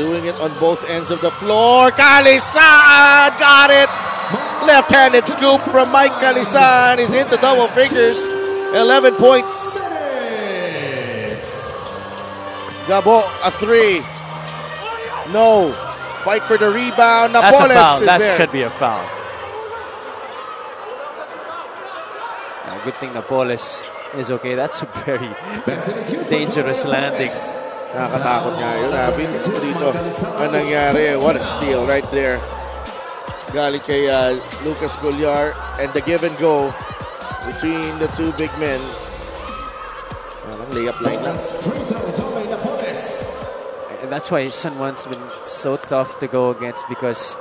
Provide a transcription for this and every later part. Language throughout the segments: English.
doing it on both ends of the floor. Calisan got it. Left-handed scoop from Mike Calisan. He's into double figures. 11 points. Gabo, a three. No. Fight for the rebound. Napoles That's a foul. That there. should be a foul. Good thing Napoles is okay. That's a very dangerous landing. Nakakatakot nga yun. Dito ang nangyari. What a steal right there. Galing kay Lucas Gullar. And the give and go between the two big men. Parang layup line lang. And that's why San Juan's been so tough to go against, because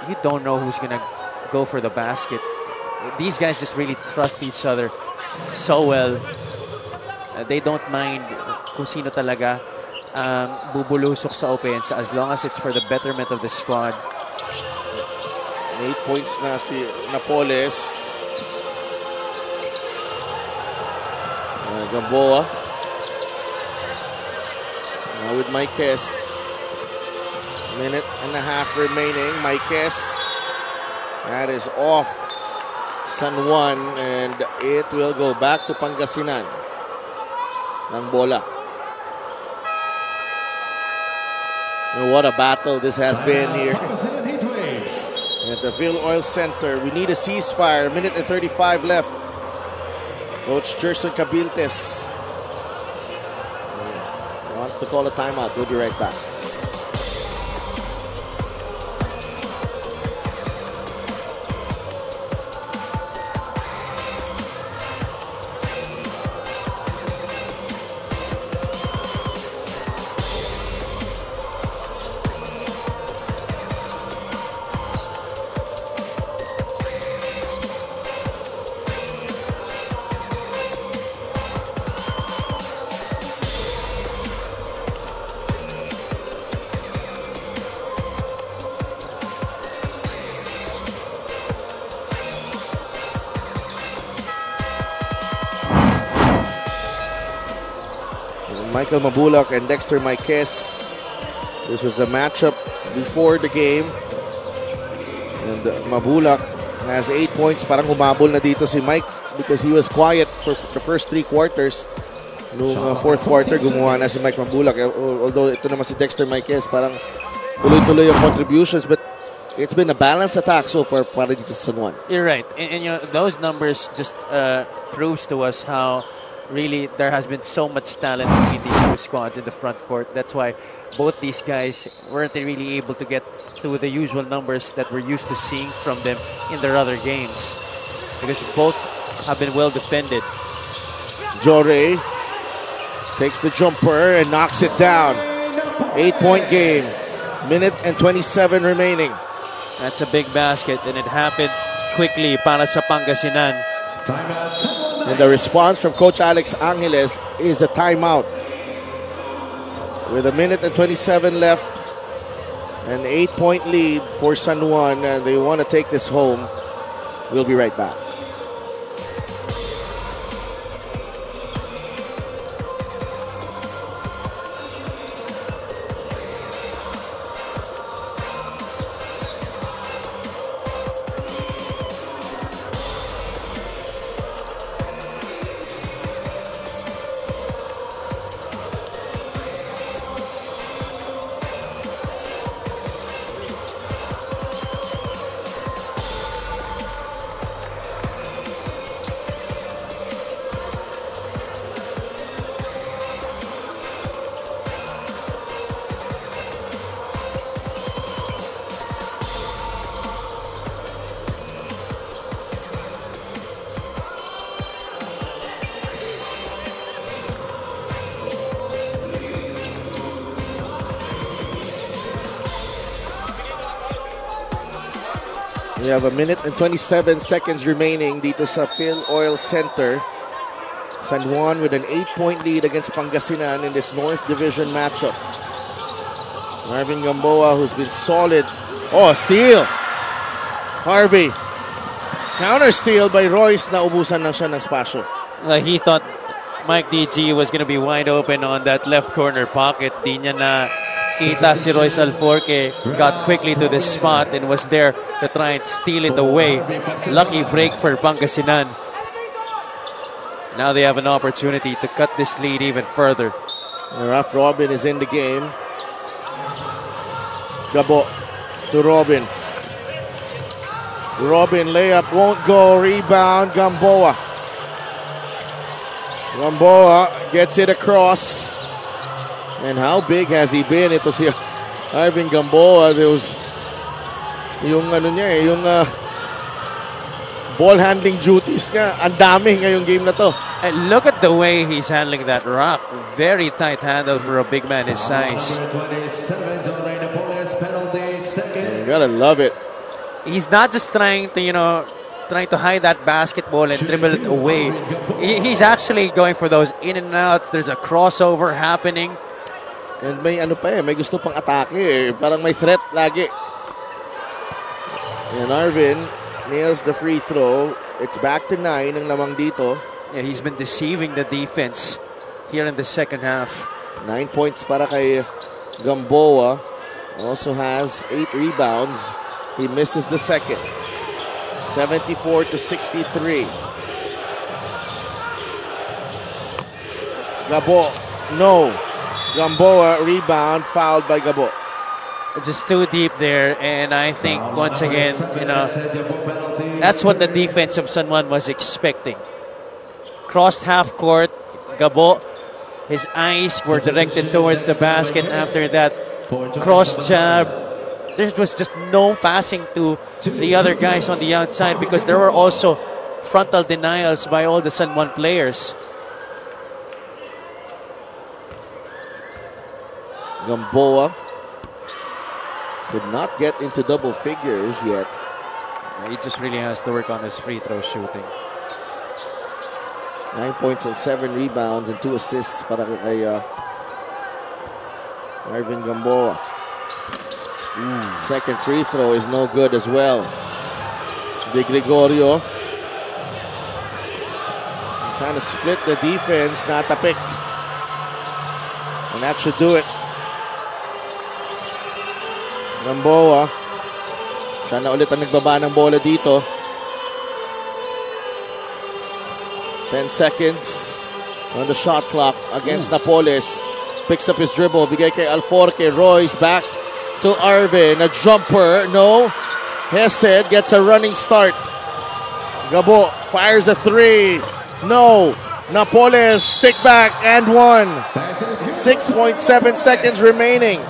you don't know who's going to go for the basket. These guys just really trust each other so well. They don't mind kung sino talaga bubulusok sa offense as long as it's for the betterment of the squad. 8 points na si Napoles. Gamboa. Now with Maikes. Minute and a half remaining. Maikes. That is off San Juan, and it will go back to Pangasinan ng bola. And what a battle this has been here at the Phil Oil Center. We need a ceasefire. Minute and 35 left. Coach Gerson Cabiltes wants to call a timeout. We'll be right back. Michael Mabulak and Dexter Maikes. This was the matchup before the game. And Mabulak has 8 points. Parang humabol na dito si Mike because he was quiet for the first 3 quarters. Noong fourth quarter, gumawa na si Mike Mabulak. Although ito naman si Dexter Maikes, parang tuloy-tuloy yung contributions. But it's been a balanced attack so far para dito sa San Juan. You're right. And you know, those numbers just proves to us how really there has been so much talent between these two squads in the front court. That's why both these guys weren't really able to get to the usual numbers that we're used to seeing from them in their other games, because both have been well defended. Jore takes the jumper and knocks it down. 8-point game. Minute and 27 remaining. That's a big basket, and it happened quickly para sa Pangasinan. And the response from Coach Alex Angeles is a timeout. With a minute and 27 left, an 8-point lead for San Juan, and they want to take this home. We'll be right back. We have a minute and 27 seconds remaining dito sa Phil Oil Center. San Juan with an 8-point lead against Pangasinan in this North Division matchup. Marvin Gamboa, who's been solid. Oh, steal! Harvey. Counter steal by Royce, na ubusan lang siya ng spasyo. He thought Mike DG was going to be wide open on that left corner pocket. Di niya na nakita si Royce Alforque, got quickly to the spot and was there to try and steal it away. Lucky break for Pangasinan. Now they have an opportunity to cut this lead even further. Raf Robin is in the game. Gabo to Robin. Robin layup won't go. Rebound Gamboa. Gamboa gets it across. And how big has he been? Ito si Arvin Gamboa. There was yung ano niya yung ball handling duties nga. Ang dami ngayong game na to. And look at the way he's handling that rock. Very tight handle for a big man his size. You gotta love it. He's not just trying to, trying to hide that basketball and dribble it away. He's actually going for those in and outs. There's a crossover happening. And may ano pa may gusto pang atake Parang may threat lagi. And Arvin nails the free throw. It's back to 9 ang lamang dito. Yeah, he's been deceiving the defense here in the second half. 9 points para kay Gamboa. Also has 8 rebounds. He misses the second. 74-63. Gabo, no. Gamboa rebound, fouled by Gabo. Just too deep there, and I think once again, that's what the defense of San Juan was expecting. Crossed half court, Gabo, his eyes were directed towards the basket. After that cross jab, there was just no passing to the other guys on the outside because there were also frontal denials by all the San Juan players. Gamboa could not get into double figures yet. He just really has to work on his free throw shooting. 9 points and 7 rebounds and 2 assists para kay Arvin Gamboa. Second free throw is no good as well. De Gregorio trying to split the defense, natapik. And that should do it. Gamboa, siya na ulit ang nagbaba ng bola dito. 10 seconds on the shot clock against Napoles. Picks up his dribble, bigay kay Alforque. Royce back to Arvin. A jumper, no. Hesed gets a running start. Gabo fires a 3. No. Napoles stick back and 1. 6.7 seconds remaining.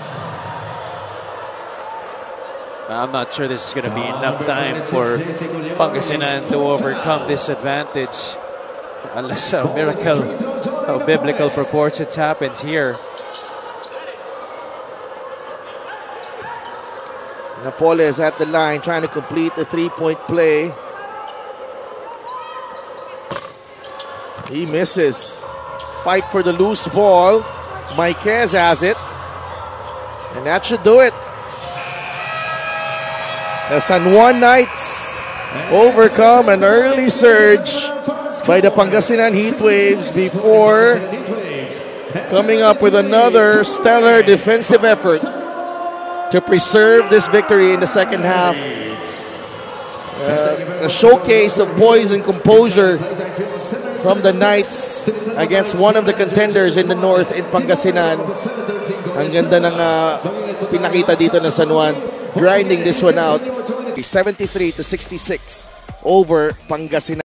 I'm not sure this is going to be enough time for Pangasinan to overcome this advantage. Unless a miracle of biblical proportions happens here. Napoles at the line trying to complete the 3-point play. He misses. Fight for the loose ball. Maiquez has it. And that should do it. The San Juan Knights overcome an early surge by the Pangasinan Heatwaves before coming up with another stellar defensive effort to preserve this victory in the second half. A showcase of poise and composure from the Knights against one of the contenders in the north in Pangasinan. Ang ganda ng pinakita dito ng San Juan, grinding this one out. 73-66 over Pangasinan.